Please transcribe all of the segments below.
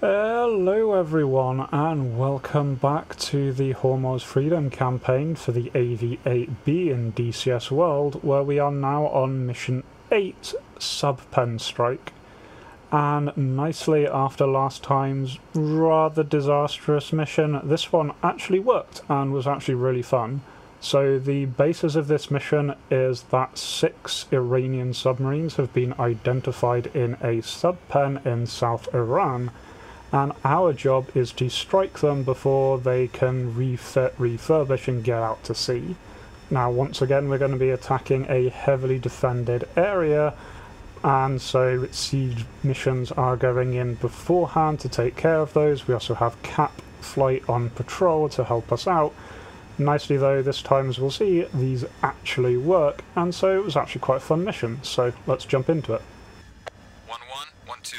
Hello everyone and welcome back to the Hormuz Freedom Campaign for the AV-8B in DCS World, where we are now on Mission 8, Sub-Pen Strike. And nicely after last time's rather disastrous mission, this one actually worked and was actually really fun. So the basis of this mission is that 6 Iranian submarines have been identified in a sub-pen in South Iran, and our job is to strike them before they can refit, refurbish and get out to sea. Now once again we're going to be attacking a heavily defended area, and so siege missions are going in beforehand to take care of those. We also have Cap Flight on patrol to help us out. Nicely though, this time as we'll see, these actually work, and so it was actually quite a fun mission, so let's jump into it. 1-1, 1-2.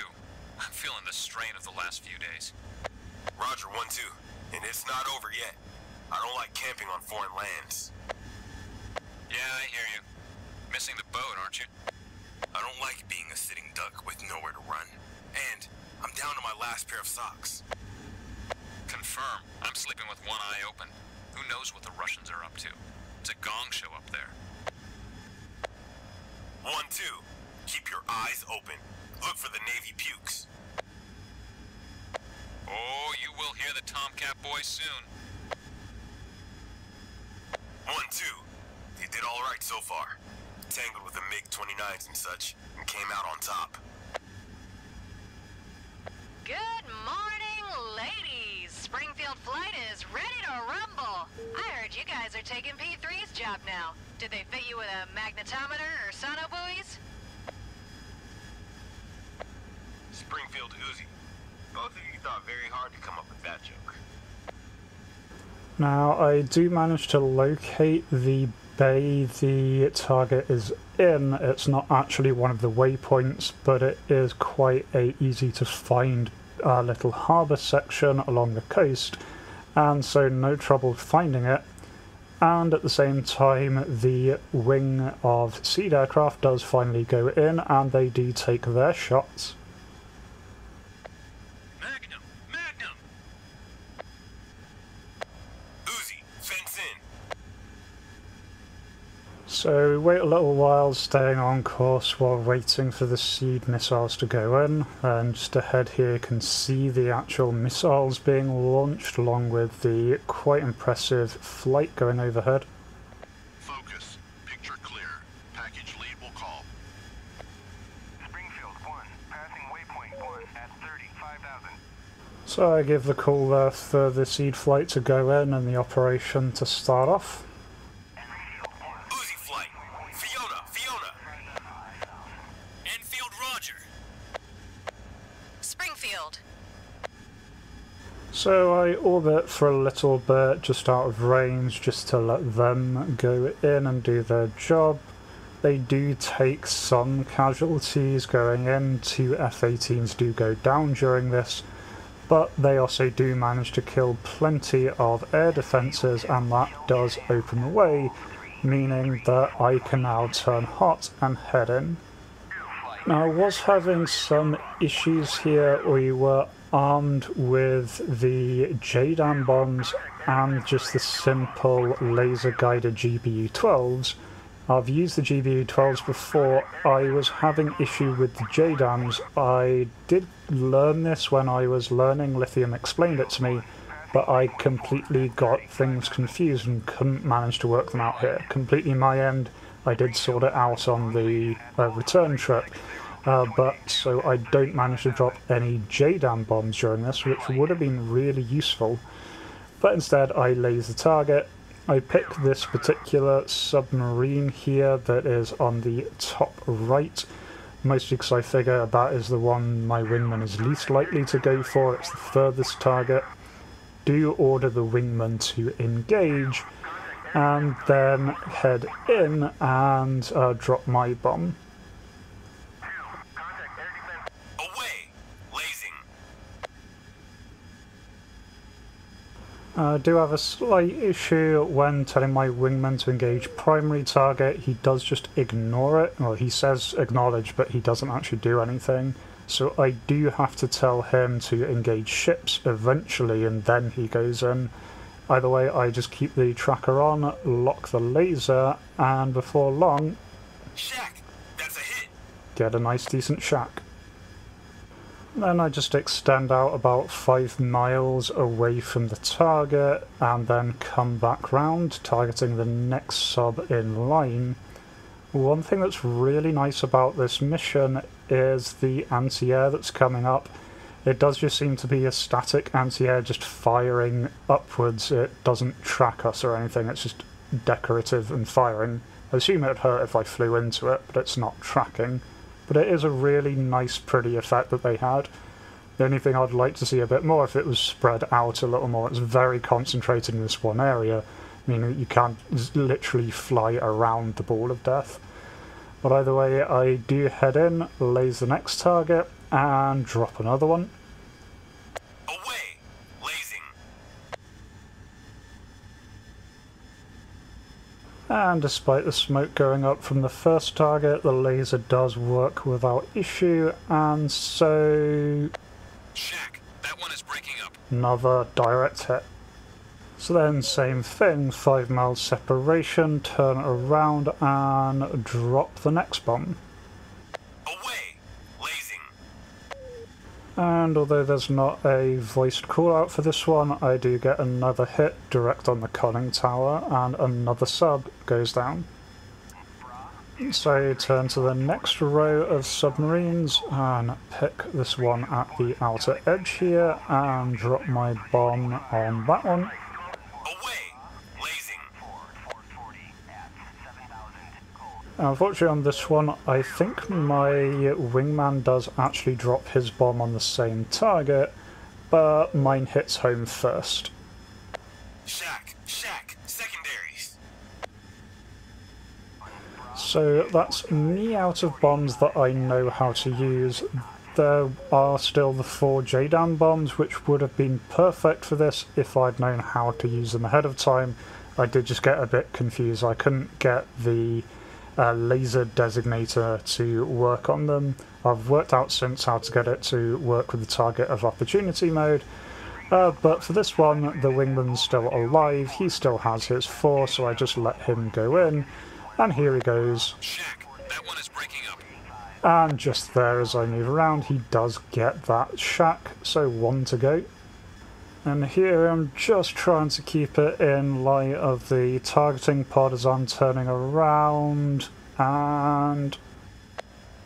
I'm feeling the strain of the last few days. Roger, 1-2. And it's not over yet. I don't like camping on foreign lands. Yeah, I hear you. Missing the boat, aren't you? I don't like being a sitting duck with nowhere to run. And I'm down to my last pair of socks. Confirm. I'm sleeping with one eye open. Who knows what the Russians are up to? It's a gong show up there. 1-2. Keep your eyes open. Look for the Navy pukes. Oh, you will hear the Tomcat boys soon. 1-2. They did all right so far. Tangled with the MiG-29s and such, and came out on top. Good morning, ladies! Springfield Flight is ready to rumble! I heard you guys are taking P3's job now. Did they fit you with a magnetometer or sono buoys? Springfield Uzi. Both of you thought very hard to come up with that joke. Now I do manage to locate the bay the target is in. It's not actually one of the waypoints, but it is quite a easy to find little harbour section along the coast, and so no trouble finding it. And at the same time the wing of Seed aircraft does finally go in, and they do take their shots. Magnum! Magnum! Uzi, fence in. So we wait a little while, staying on course while waiting for the Seed missiles to go in, and just ahead here you can see the actual missiles being launched along with the quite impressive flight going overhead. Focus. Picture clear. Package lead will call. Springfield 1, passing waypoint 1 at 35,000. So I give the call there for the Seed flight to go in and the operation to start off. Uzi flight. Fiona. Enfield Roger. Springfield. So I orbit for a little bit just out of range just to let them go in and do their job. They do take some casualties going in. 2 F-18s do go down during this, but they also do manage to kill plenty of air defences, and that does open the way, meaning that I can now turn hot and head in. Now I was having some issues here. We were armed with the JDAM bombs and just the simple laser guided GBU-12s. I've used the GBU-12s before. I was having issue with the JDAMs. I did learn this when I was learning. Lithium explained it to me, but I completely got things confused and couldn't manage to work them out here. Completely my end. I did sort it out on the return trip, but so I don't manage to drop any JDAM bombs during this, which would have been really useful. But instead I laser target. I pick this particular submarine here that is on the top right, mostly because I figure that is the one my wingman is least likely to go for. It's the furthest target. Do order the wingman to engage, and then head in and drop my bomb. Away! Lasing. I do have a slight issue when telling my wingman to engage primary target. He does just ignore it. Well, he says acknowledge, but he doesn't actually do anything. so I do have to tell him to engage ships eventually, and then he goes in. Either way, I just keep the tracker on, lock the laser, and before long, Shack, that's a hit. get a nice decent shack. Then I just extend out about 5 miles away from the target and then come back round, targeting the next sub in line. One thing that's really nice about this mission is the anti-air that's coming up. It does just seem to be a static anti-air just firing upwards. It doesn't track us or anything, it's just decorative and firing. I assume it'd hurt if I flew into it, but it's not tracking. But it is a really nice, pretty effect that they had. The only thing I'd like to see a bit more if it was spread out a little more. It's very concentrated in this one area, meaning you can't literally fly around the ball of death. But either way, I do head in, laser the next target, and drop another one. Away! Lasing. And despite the smoke going up from the first target, the laser does work without issue, and so Shack, that one is breaking up. another direct hit. So then same thing, 5 miles separation, turn around and drop the next bomb. Away! Lasing. And although there's not a voiced callout for this one, I do get another hit direct on the conning tower and another sub goes down. So turn to the next row of submarines and pick this one at the outer edge here and drop my bomb on that one. Away! Lasing. Unfortunately on this one, I think my wingman does actually drop his bomb on the same target, but mine hits home first. Shack, secondaries. So that's me out of bombs that I know how to use. There are still the 4 JDAM bombs, which would have been perfect for this if I'd known how to use them ahead of time. I did just get a bit confused. I couldn't get the laser designator to work on them. I've worked out since how to get it to work with the target of opportunity mode. But for this one, the wingman's still alive. He still has his 4, so I just let him go in. And here he goes. Shack, that one is breaking up. And just there as I move around, he does get that shack, so 1 to go. And here I'm just trying to keep it in light of the targeting pod as I'm turning around, and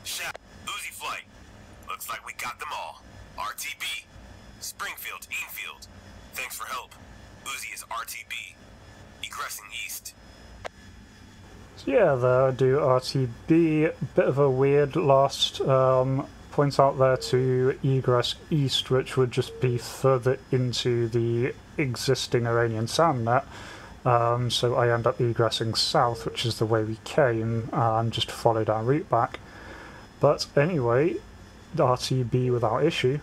Shack, Uzi flight. Looks like we got them all. RTB. Springfield, Enfield. Thanks for help. Uzi is RTB. Egressing east. yeah, there I do RTB, bit of a weird last point out there to egress east, which would just be further into the existing Iranian sand net. So I end up egressing south, which is the way we came, and just followed our route back. But anyway, RTB without issue.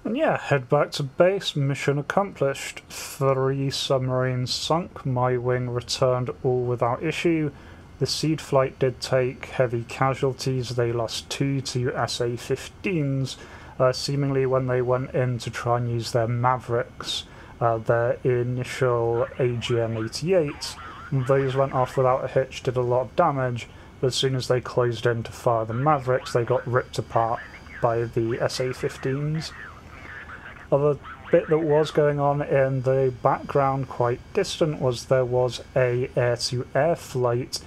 And yeah, head back to base, mission accomplished. 3 submarines sunk, my wing returned all without issue. The seed flight did take heavy casualties, they lost 2 to SA-15s, seemingly when they went in to try and use their Mavericks, their initial AGM-88. Those went off without a hitch, did a lot of damage, but as soon as they closed in to fire the Mavericks, they got ripped apart by the SA-15s. Other bit that was going on in the background, quite distant, was there was a air-to-air flight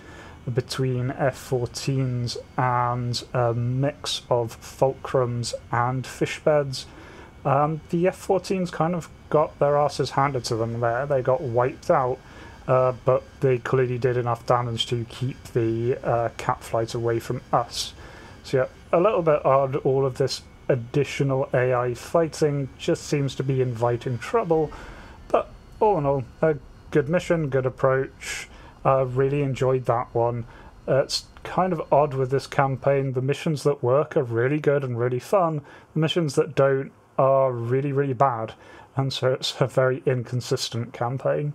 between F-14s and a mix of fulcrums and fish beds. The F-14s kind of got their asses handed to them there. They got wiped out, but they clearly did enough damage to keep the cat flight away from us. So yeah, a little bit odd, all of this additional AI fighting just seems to be inviting trouble, but all in all, a good mission, good approach. Really enjoyed that one. It's kind of odd with this campaign. The missions that work are really good and really fun. The missions that don't are really, really bad. And so it's a very inconsistent campaign.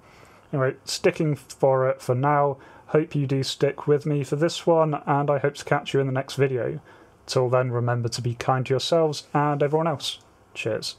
Anyway, sticking for it for now. Hope you do stick with me for this one, and I hope to catch you in the next video. Till then, remember to be kind to yourselves and everyone else. Cheers.